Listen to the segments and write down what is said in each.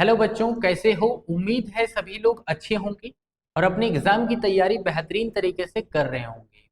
Hello बच्चों, कैसे हो? उम्मीद है सभी लोग अच्छे होंगे और अपने एग्जाम की तैयारी बेहतरीन तरीके से कर रहे होंगे।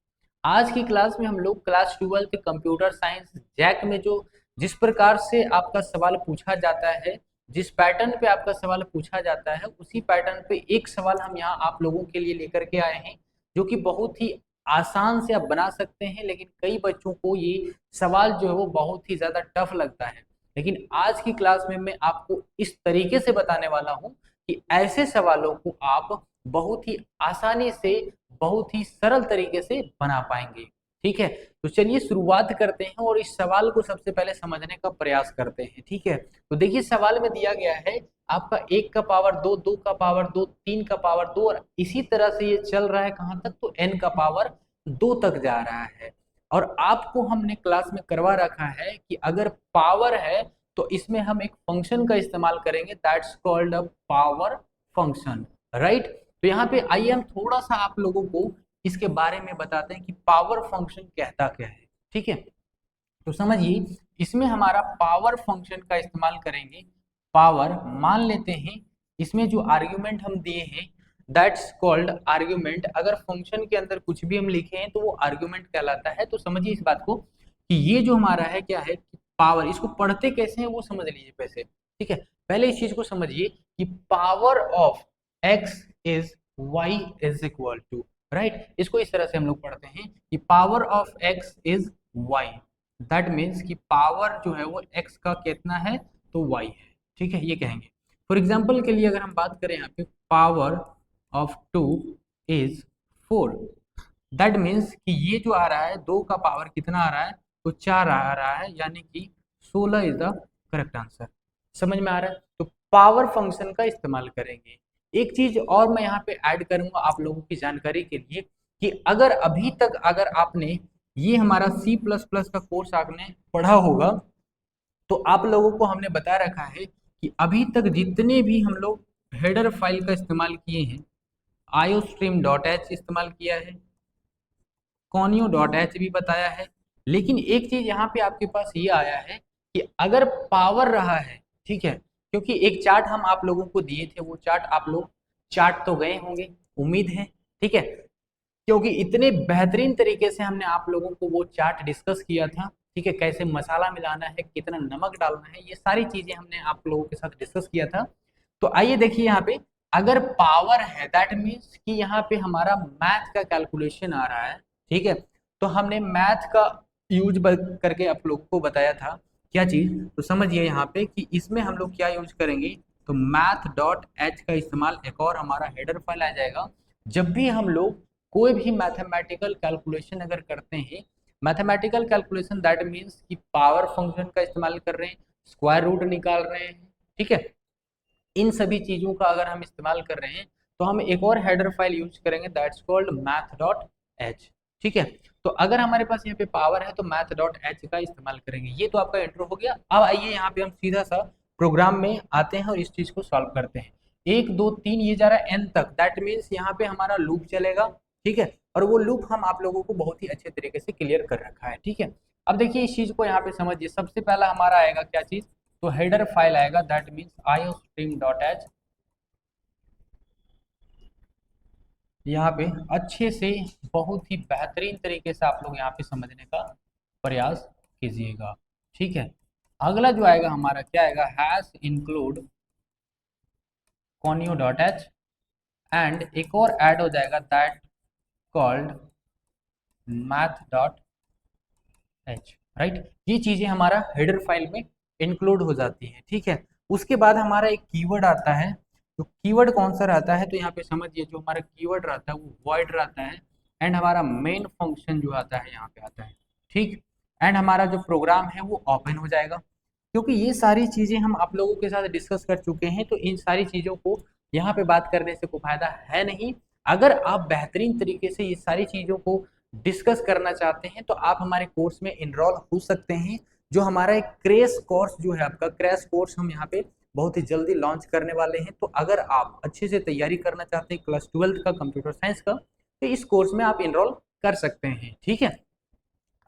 आज की क्लास में हम लोग क्लास 12 कंप्यूटर साइंस जैक में जो जिस प्रकार से आपका सवाल पूछा जाता है, जिस पैटर्न पे आपका सवाल पूछा जाता है, उसी पैटर्न पे एक सवाल हम यहाँ आप लोगों के लिए लेकर के आए हैं, जो कि बहुत ही आसान से आप बना सकते हैं। लेकिन कई बच्चों को ये सवाल जो है वो बहुत ही ज्यादा टफ लगता है। लेकिन आज की क्लास में मैं आपको इस तरीके से बताने वाला हूं कि ऐसे सवालों को आप बहुत ही आसानी से, बहुत ही सरल तरीके से बना पाएंगे। ठीक है, तो चलिए शुरुआत करते हैं और इस सवाल को सबसे पहले समझने का प्रयास करते हैं। ठीक है, तो देखिए सवाल में दिया गया है आपका 1 का पावर 2, 2 का पावर 2, 3 का पावर 2 और इसी तरह से ये चल रहा है कहां तक, तो n का पावर 2 तक जा रहा है। और आपको हमने क्लास में करवा रखा है कि अगर पावर है तो इसमें हम एक फंक्शन का इस्तेमाल करेंगे, that's called a power function, right. तो यहाँ पे आइए हम थोड़ा सा आप लोगों को इसके बारे में बताते हैं कि पावर फंक्शन कहता क्या है। ठीक है, तो समझिए इसमें हमारा पावर फंक्शन का इस्तेमाल करेंगे। पावर मान लेते हैं, इसमें जो आर्ग्यूमेंट हम दिए हैं दैट्स कॉल्ड आर्ग्यूमेंट। अगर फंक्शन के अंदर कुछ भी हम लिखे हैं तो वो आर्ग्यूमेंट कहलाता है। तो समझिए इस बात को कि ये जो हमारा है क्या है, पावर, इसको पढ़ते कैसे हैं वो समझ लीजिए पैसे। ठीक है, पहले इस चीज को समझिए कि power of x is y is equal to, right. इसको इस तरह से हम लोग पढ़ते हैं कि power of x is y, that means कि पावर जो है वो x का कितना है तो y है। ठीक है, ये कहेंगे। फॉर एग्जाम्पल के लिए अगर हम बात करें यहाँ पे power of 2 is 4, that means कि ये जो आ रहा है 2 का पावर कितना आ रहा है तो 4 आ रहा है, यानी कि 16 इज द करेक्ट आंसर। समझ में आ रहा है? तो पावर फंक्शन का इस्तेमाल करेंगे। एक चीज और मैं यहाँ पे ऐड करूंगा आप लोगों की जानकारी के लिए कि अगर अभी तक अगर आपने ये हमारा C++ का कोर्स आपने पढ़ा होगा तो आप लोगों को हमने बता रखा है कि अभी तक जितने भी हम लोग हेडर फाइल का इस्तेमाल किए हैं, iostream.h इस्तेमाल किया है, conio.h भी बताया है। लेकिन एक चीज यहाँ पे आपके पास ये आया है कि अगर पावर रहा है, ठीक है, क्योंकि एक चार्ट हम आप लोगों को दिए थे, वो चार्ट आप लोग चार्ट तो गए होंगे, उम्मीद है। ठीक है, क्योंकि इतने बेहतरीन तरीके से हमने आप लोगों को वो चार्ट डिस्कस किया था। ठीक है, कैसे मसाला मिलाना है, कितना नमक डालना है, ये सारी चीजें हमने आप लोगों के साथ डिस्कस किया था। तो आइए देखिए यहाँ पे अगर पावर है दैट मीन्स कि यहाँ पे हमारा मैथ का कैलकुलेशन आ रहा है। ठीक है, तो हमने मैथ का यूज करके आप लोगों को बताया था क्या चीज, तो समझिए यहाँ पे कि इसमें हम लोग क्या यूज करेंगे, तो मैथ डॉट एच का इस्तेमाल, एक और हमारा हेडर फाइल आ जाएगा। जब भी हम लोग कोई भी मैथमेटिकल कैलकुलेशन अगर करते हैं, मैथमेटिकल कैलकुलेशन दैट मीन्स कि पावर फंक्शन का इस्तेमाल कर रहे हैं, स्क्वायर रूट निकाल रहे हैं। ठीक है, इन सभी चीजों का अगर हम इस्तेमाल कर रहे हैं तो हम एक और हेडर फाइल यूज करेंगे, that's called math dot H. ठीक है, तो अगर हमारे पास यहाँ पे पावर है तो मैथ डॉट एच का इस्तेमाल करेंगे। ये तो आपका इंट्रो हो गया। अब आइए यहाँ पे हम सीधा सा प्रोग्राम में आते हैं और इस चीज को सॉल्व करते हैं। 1 2 3 ये जा रहा है n तक, दैट मीन्स यहाँ पे हमारा लूप चलेगा। ठीक है, और वो लूप हम आप लोगों को बहुत ही अच्छे तरीके से क्लियर कर रखा है। ठीक है, अब देखिए इस चीज को यहाँ पे समझिए। सबसे पहला हमारा आएगा क्या चीज, तो हेडर फाइल आएगा, दैट मीन्स iostream.h। यहाँ पे अच्छे से बहुत ही बेहतरीन तरीके से आप लोग यहाँ पे समझने का प्रयास कीजिएगा। ठीक है, अगला जो आएगा हमारा क्या आएगा, हैश इंक्लूड conio.h एंड एक और ऐड हो जाएगा दैट कॉल्ड math.h, राइट। ये चीजें हमारा हेडर फाइल में इंक्लूड हो जाती है। ठीक है, उसके बाद हमारा एक कीवर्ड आता है। तो कीवर्ड कौन सा रहता है, तो यहाँ पे समझिए जो हमारा कीवर्ड रहता है वो वॉइड रहता है, एंड हमारा मेन फंक्शन जो आता है यहाँ पे आता है। ठीक, एंड हमारा जो प्रोग्राम है वो ओपन हो जाएगा। क्योंकि ये सारी चीजें हम आप लोगों के साथ डिस्कस कर चुके हैं, तो इन सारी चीजों को यहाँ पे बात करने से कोई फायदा है नहीं। अगर आप बेहतरीन तरीके से ये सारी चीजों को डिस्कस करना चाहते हैं तो आप हमारे कोर्स में इनरोल हो सकते हैं। जो हमारा एक क्रैश कोर्स जो है, आपका क्रैश कोर्स हम यहाँ पे बहुत ही जल्दी लॉन्च करने वाले हैं। तो अगर आप अच्छे से तैयारी करना चाहते हैं क्लास 12 का कंप्यूटर साइंस का, तो इस कोर्स में आप इनरोल कर सकते हैं। ठीक है,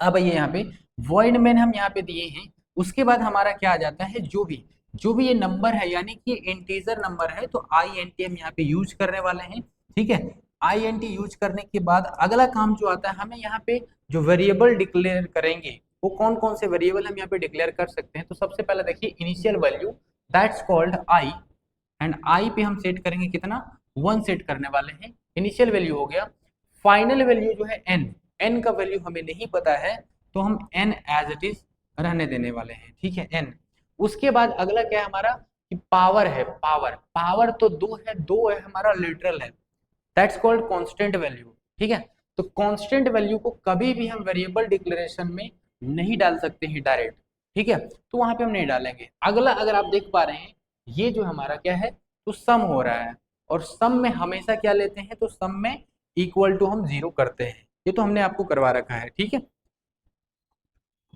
अब ये यहाँ पे वॉइड मेन हम यहाँ पे दिए हैं। उसके बाद हमारा क्या आ जाता है, जो भी जो भी ये नंबर है यानी कि इंटीजर नंबर है तो आई एन टी हम यहाँ पे यूज करने वाले हैं। ठीक है, आई एन टी यूज करने के बाद अगला काम जो आता है, हमें यहाँ पे जो वेरिएबल डिक्लेयर करेंगे वो कौन कौन से वेरिएबल हम यहाँ पे डिक्लेयर कर सकते हैं। तो सबसे पहले देखिए initial value that's called I, and I पे हम सेट करेंगे कितना, 1 सेट करने वाले हैं। इनिशियल वैल्यू हो गया। फाइनल वैल्यू जो है एन, एन का वैल्यू हमें नहीं पता है तो हम एन एज इट इज रहने देने वाले हैं। ठीक है, एन। उसके बाद अगला क्या है हमारा कि पावर है, पावर, पावर तो दो है हमारा लिटरल है, दैट्स कॉल्ड कांस्टेंट वैल्यू। ठीक है, तो कांस्टेंट वैल्यू को कभी भी हम वेरिएबल डिक्लेरेशन में नहीं डाल सकते हैं डायरेक्ट। ठीक है, तो वहां पे हम नहीं डालेंगे। अगला अगर आप देख पा रहे हैं ये जो हमारा क्या है, तो सम हो रहा है, और सम में हमेशा क्या लेते हैं, तो सम में इक्वल टू हम 0 करते हैं। ये तो हमने आपको करवा रखा है। ठीक है,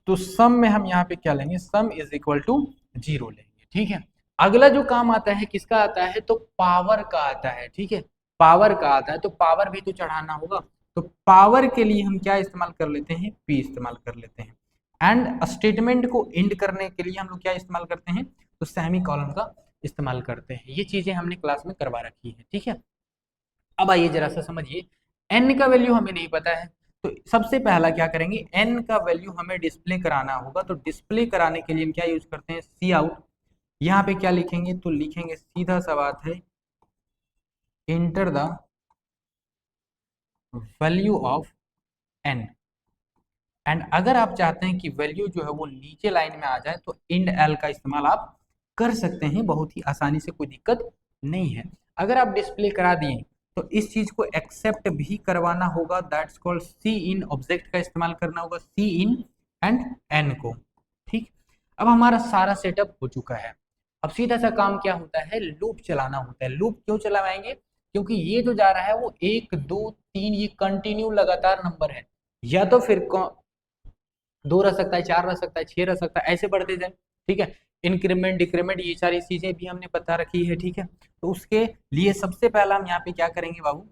तो सम में हम यहाँ पे क्या लेंगे, सम इज इक्वल टू 0 लेंगे। ठीक है, अगला जो काम आता है किसका आता है, तो पावर का आता है। ठीक है, पावर का आता है, तो पावर भी तो चढ़ाना होगा। तो पावर के लिए हम क्या इस्तेमाल कर लेते हैं, पी इस्तेमाल कर लेते हैं। एंड स्टेटमेंट को एंड करने के लिए हम लोग क्या इस्तेमाल करते हैं, तो सेमी कॉलन का इस्तेमाल करते हैं। ये चीजें हमने क्लास में करवा रखी है। ठीक है, अब आइए जरा सा समझिए, एन का वैल्यू हमें नहीं पता है, तो सबसे पहला क्या करेंगे, एन का वैल्यू हमें डिस्प्ले कराना होगा। तो डिस्प्ले कराने के लिए हम क्या यूज करते हैं, सी आउट। यहाँ पे क्या लिखेंगे, तो लिखेंगे सीधा सा बात है, enter the value of n. And अगर आप चाहते हैं कि वैल्यू जो है वो नीचे लाइन में आ जाए तो इंड एल का इस्तेमाल आप कर सकते हैं, बहुत ही आसानी से, कोई दिक्कत नहीं है। अगर आप डिस्प्ले करा दिए तो इस चीज को एक्सेप्ट भी करवाना होगा, that's called C in, object का इस्तेमाल करना होगा सी इन एंड एन को। ठीक, अब हमारा सारा सेटअप हो चुका है। अब सीधा सा काम क्या होता है, लूप चलाना होता है। लूप क्यों चलाएंगे, क्योंकि ये जो जा रहा है वो 1 2 3 ये कंटिन्यू लगातार नंबर है, या तो फिर 2 रह सकता है, 4 रह सकता है, 6 रह सकता है, ऐसे बढ़ते जाए। ठीक है, इंक्रीमेंट डिक्रीमेंट ये सारी चीजें भी हमने बता रखी है। ठीक है, तो उसके लिए सबसे पहला हम यहाँ पे क्या करेंगे बाबू,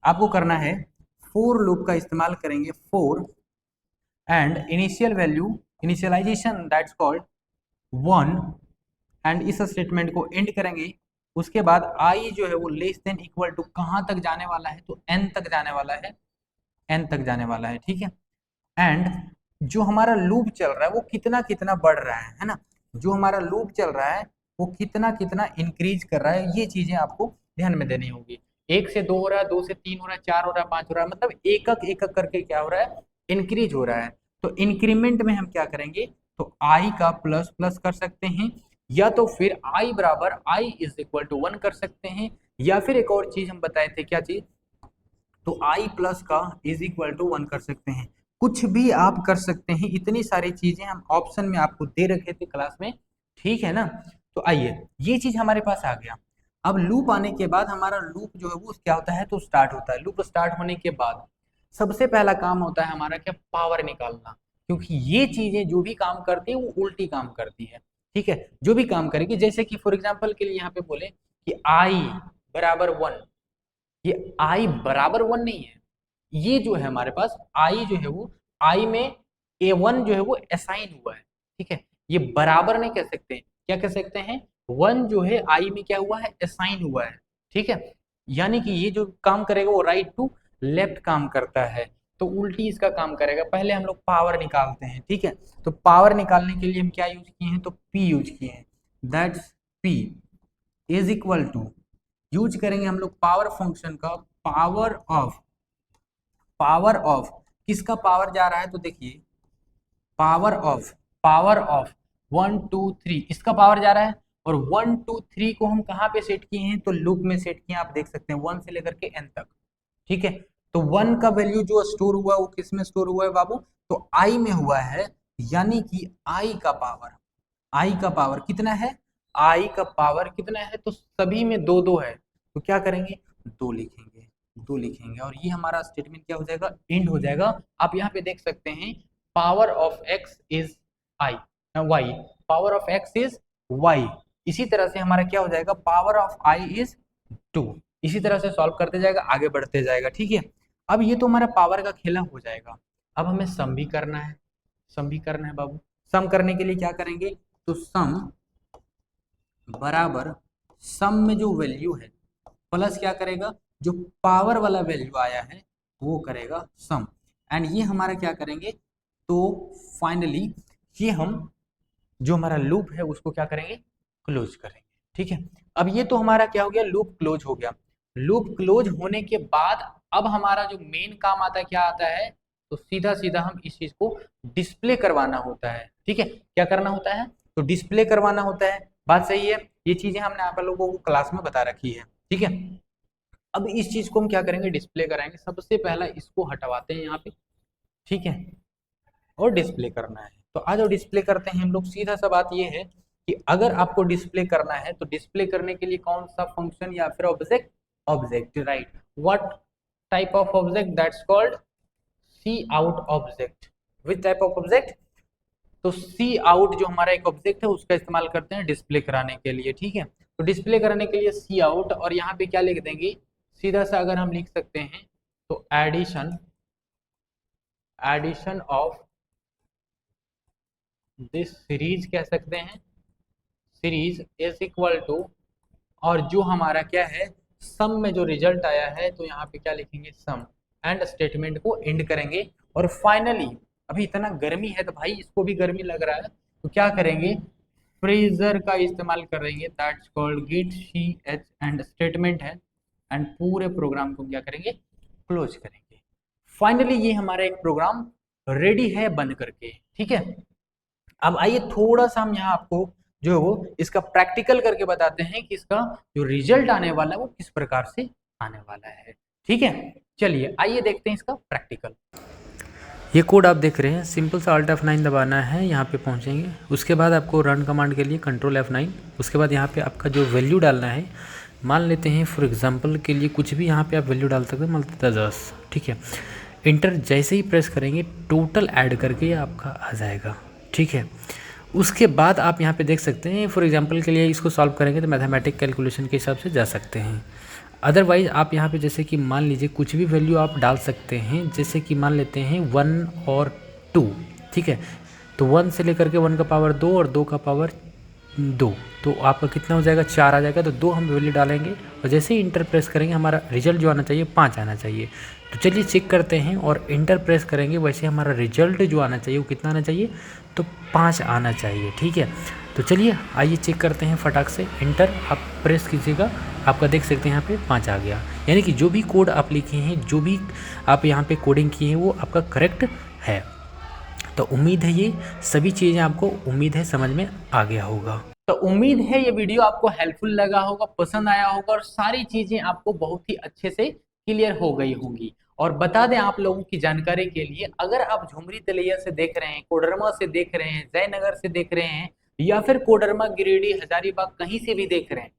आपको करना है फोर लूप का इस्तेमाल करेंगे, for and initial value initialization that's called 1, and इस स्टेटमेंट को एंड करेंगे। उसके बाद आई जो है वो लेस देन इक्वल टू कहाँ तक जाने वाला है, तो एन तक जाने वाला है, एन तक जाने वाला है। ठीक है, एंड जो हमारा लूप चल रहा है वो कितना कितना बढ़ रहा है ना, जो हमारा लूप चल रहा है वो कितना कितना इंक्रीज कर रहा है, ये चीजें आपको ध्यान में देनी होगी। 1 से 2 हो रहा है, 2 से 3 हो रहा है, 4 हो रहा है, 5 हो रहा है, मतलब एक एक करके क्या हो रहा है, इंक्रीज हो रहा है। तो इंक्रीमेंट में हम क्या करेंगे, तो आई का प्लस प्लस कर सकते हैं, या तो फिर आई बराबर आई इज इक्वल टू 1 कर सकते हैं, या फिर एक और चीज हम बताए थे, क्या चीज, तो आई प्लस का इज इक्वल टू 1 कर सकते हैं। कुछ भी आप कर सकते हैं, इतनी सारी चीजें हम ऑप्शन में आपको दे रखे थे क्लास में। ठीक है ना, तो आइए ये चीज हमारे पास आ गया। अब लूप आने के बाद हमारा लूप जो है वो क्या होता है, तो स्टार्ट होता है। लूप स्टार्ट होने के बाद सबसे पहला काम होता है हमारा क्या, पावर निकालना, क्योंकि ये चीजें जो भी काम करती है वो उल्टी काम करती है। ठीक है, जो भी काम करेगी, जैसे कि फॉर एग्जाम्पल के लिए यहाँ पे बोले कि आई बराबर 1, ये आई बराबर 1 नहीं है, ये जो है हमारे पास आई जो है वो आई में A1 जो है वो असाइन हुआ है। ठीक है, ये बराबर नहीं कह सकते, क्या कह सकते हैं, 1 जो है आई में क्या हुआ है, असाइन हुआ है। ठीक है, यानी कि ये जो काम करेगा वो राइट टू लेफ्ट काम करता है, तो उल्टी इसका काम करेगा। पहले हम लोग पावर निकालते हैं। ठीक है, तो पावर निकालने के लिए हम क्या यूज किए हैं, तो P यूज किए हैं, that's P is equal to, use करेंगे हम लोग पावर फंक्शन का, पावर ऑफ, पावर ऑफ किसका पावर जा रहा है, तो देखिए पावर ऑफ 1 2 3 इसका पावर जा रहा है, और 1 2 3 को हम कहाँ पे सेट किए हैं, तो लूप में सेट किए हैं। आप देख सकते हैं 1 से लेकर के n तक। ठीक है, तो 1 का वैल्यू जो स्टोर हुआ वो किस में स्टोर हुआ है बाबू, तो आई में हुआ है, यानी कि आई का पावर, आई का पावर कितना है, आई का पावर कितना है, तो सभी में दो दो है, तो क्या करेंगे, दो लिखेंगे, दो लिखेंगे, और ये हमारा स्टेटमेंट क्या हो जाएगा, एंड हो जाएगा। आप यहाँ पे देख सकते हैं power of x is I y, power of x is y. इसी तरह से हमारा क्या हो जाएगा, पावर ऑफ आई इज 2। इसी तरह से सॉल्व करते जाएगा, आगे बढ़ते जाएगा। ठीक है, अब ये तो हमारा पावर का खेला हो जाएगा। अब हमें सम भी करना है, सम भी करना है बाबू। सम करने के लिए क्या करेंगे, तो सम बराबर सम में जो वैल्यू है प्लस क्या करेगा, जो पावर वाला वैल्यू आया है वो करेगा सम, एंड ये हमारा क्या करेंगे, तो फाइनली ये हम जो हमारा लूप है उसको क्या करेंगे, क्लोज करेंगे। ठीक है, अब ये तो हमारा क्या हो गया, लूप क्लोज हो गया। लूप क्लोज होने के बाद अब हमारा जो मेन काम आता है क्या आता है, तो सीधा सीधा हम इस चीज को डिस्प्ले करवाना होता है। ठीक है, क्या करना होता है, तो डिस्प्ले करवाना होता है। बात सही है, ये चीजें हमने आप लोगों को क्लास में बता रखी है। ठीक है, अब इस चीज को हम क्या करेंगे, डिस्प्ले कराएंगे। सबसे पहला इसको हटवाते हैं यहाँ पे, ठीक है, और डिस्प्ले करना है। तो आज जो डिस्प्ले करते हैं हम लोग, सीधा सा बात ये है कि अगर आपको डिस्प्ले करना है तो डिस्प्ले करने के लिए कौन सा फंक्शन या फिर object, object right, what type of object, that's called C out object. Which type of object, तो सी आउट जो हमारा एक ऑब्जेक्ट है उसका इस्तेमाल करते हैं डिस्प्ले कराने के लिए। ठीक है, तो डिस्प्ले कराने के लिए सी आउट, और यहाँ पे क्या लिख देंगे, सीधा सा अगर हम लिख सकते हैं तो addition, addition of this series कह सकते हैं, सीरीज इज इक्वल टू, और जो हमारा क्या है सम में जो रिजल्ट आया है, तो यहाँ पे क्या लिखेंगे सम, एंड स्टेटमेंट को एंड करेंगे। और फाइनली अभी इतना गर्मी है तो भाई इसको भी गर्मी लग रहा है, तो क्या करेंगे, फ्रीजर का इस्तेमाल करेंगे, that's called git C H, and statement है, एंड पूरे प्रोग्राम को क्या करेंगे, क्लोज करेंगे। फाइनली ये हमारा एक प्रोग्राम रेडी है बन करके। ठीक है, अब आइए थोड़ा सा हम यहाँ आपको जो है वो इसका प्रैक्टिकल करके बताते हैं कि इसका जो रिजल्ट आने वाला है वो किस प्रकार से आने वाला है। ठीक है, चलिए आइए देखते हैं इसका प्रैक्टिकल। ये कोड आप देख रहे हैं, सिंपल सा Alt F9 दबाना है, यहाँ पे पहुँचेंगे। उसके बाद आपको रन कमांड के लिए Ctrl F9, उसके बाद यहाँ पे आपका जो वैल्यू डालना है, मान लेते हैं फॉर एग्जांपल के लिए कुछ भी यहाँ पे आप वैल्यू डाल सकते हैं, मान लेते हैं 10। ठीक है, इंटर जैसे ही प्रेस करेंगे टोटल ऐड करके ये आपका आ जाएगा। ठीक है, उसके बाद आप यहाँ पे देख सकते हैं, फॉर एग्जांपल के लिए इसको सॉल्व करेंगे तो मैथमेटिक कैलकुलेशन के हिसाब से जा सकते हैं। अदरवाइज़ आप यहाँ पे जैसे कि मान लीजिए कुछ भी वैल्यू आप डाल सकते हैं, जैसे कि मान लेते हैं 1 और 2। ठीक है, तो 1 से लेकर के 1 का पावर 2 और 2 का पावर 2, तो आपका कितना हो जाएगा, 4 आ जाएगा। तो 2 हम वैल्यू डालेंगे और जैसे ही इंटर प्रेस करेंगे हमारा रिजल्ट जो आना चाहिए 5 आना चाहिए। तो चलिए चेक करते हैं, और इंटर प्रेस करेंगे वैसे हमारा रिजल्ट जो आना चाहिए वो कितना आना चाहिए, तो 5 आना चाहिए। ठीक है, तो चलिए आइए चेक करते हैं फटाक से। इंटर आप प्रेस कीजिएगा, आपका देख सकते हैं यहाँ पे 5 आ गया। यानी कि जो भी कोड आप लिखे हैं, जो भी आप यहाँ पे कोडिंग किए हैं वो आपका करेक्ट है। तो उम्मीद है ये सभी चीज़ें आपको उम्मीद है समझ में आ गया होगा। तो उम्मीद है ये वीडियो आपको हेल्पफुल लगा होगा, पसंद आया होगा, और सारी चीजें आपको बहुत ही अच्छे से क्लियर हो गई होंगी। और बता दें आप लोगों की जानकारी के लिए, अगर आप झुमरी तलैया से देख रहे हैं, कोडरमा से देख रहे हैं, जयनगर से देख रहे हैं, या फिर कोडरमा, गिरिडीह, हजारीबाग कहीं से भी देख रहे हैं,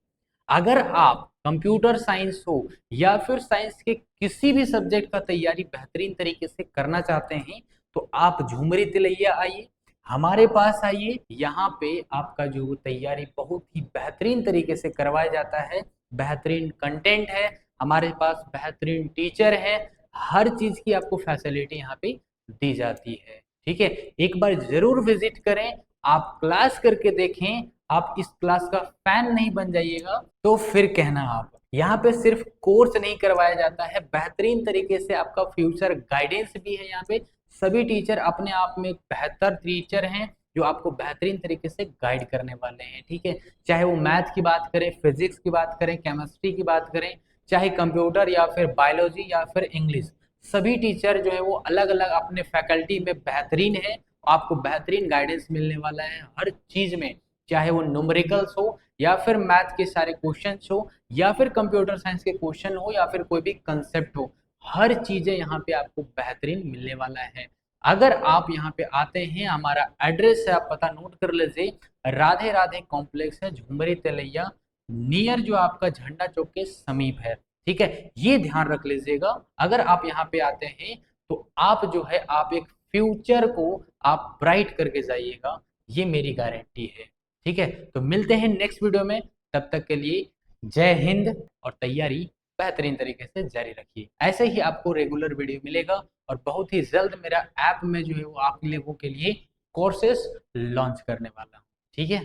अगर आप कंप्यूटर साइंस हो या फिर साइंस के किसी भी सब्जेक्ट का तैयारी बेहतरीन तरीके से करना चाहते हैं, तो आप झुमरी तिलैया आइए, हमारे पास आइए। यहाँ पे आपका जो तैयारी बहुत ही बेहतरीन तरीके से करवाया जाता है, बेहतरीन कंटेंट है, हमारे पास बेहतरीन टीचर है, हर चीज की आपको फैसिलिटी यहाँ पे दी जाती है। ठीक है, एक बार जरूर विजिट करें, आप क्लास करके देखें, आप इस क्लास का फैन नहीं बन जाइएगा तो फिर कहना आप। यहाँ पे सिर्फ कोर्स नहीं करवाया जाता है, बेहतरीन तरीके से आपका फ्यूचर गाइडेंस भी है। यहाँ पे सभी टीचर अपने आप में बेहतर टीचर हैं जो आपको बेहतरीन तरीके से गाइड करने वाले हैं। ठीक है, चाहे वो मैथ की बात करें, फिजिक्स की बात करें, केमिस्ट्री की बात करें, चाहे कंप्यूटर या फिर बायोलॉजी या फिर इंग्लिश, सभी टीचर जो है वो अलग अलग अपने फैकल्टी में बेहतरीन है। आपको बेहतरीन गाइडेंस मिलने वाला है हर चीज में, चाहे वो न्यूमेरिकल्स हो या फिर मैथ के सारे क्वेश्चंस हो या फिर कंप्यूटर साइंस के क्वेश्चन हो या फिर कोई भी कंसेप्ट हो, हर चीजें यहाँ पे आपको बेहतरीन मिलने वाला है। अगर आप यहाँ पे आते हैं, हमारा एड्रेस है, आप पता नोट कर लीजिए, राधे राधे कॉम्प्लेक्स है, झुमरी तलैया, नियर जो आपका झंडा चौक के समीप है। ठीक है, ये ध्यान रख लीजिएगा। अगर आप यहाँ पे आते हैं तो आप जो है आप एक फ्यूचर को आप ब्राइट करके जाइएगा, ये मेरी गारंटी है। ठीक है, तो मिलते हैं नेक्स्ट वीडियो में, तब तक के लिए जय हिंद, और तैयारी बेहतरीन तरीके से जारी रखिए। ऐसे ही आपको रेगुलर वीडियो मिलेगा, और बहुत ही जल्द मेरा ऐप में जो है वो आप लोगों के लिए कोर्सेस लॉन्च करने वाला हूँ। ठीक है।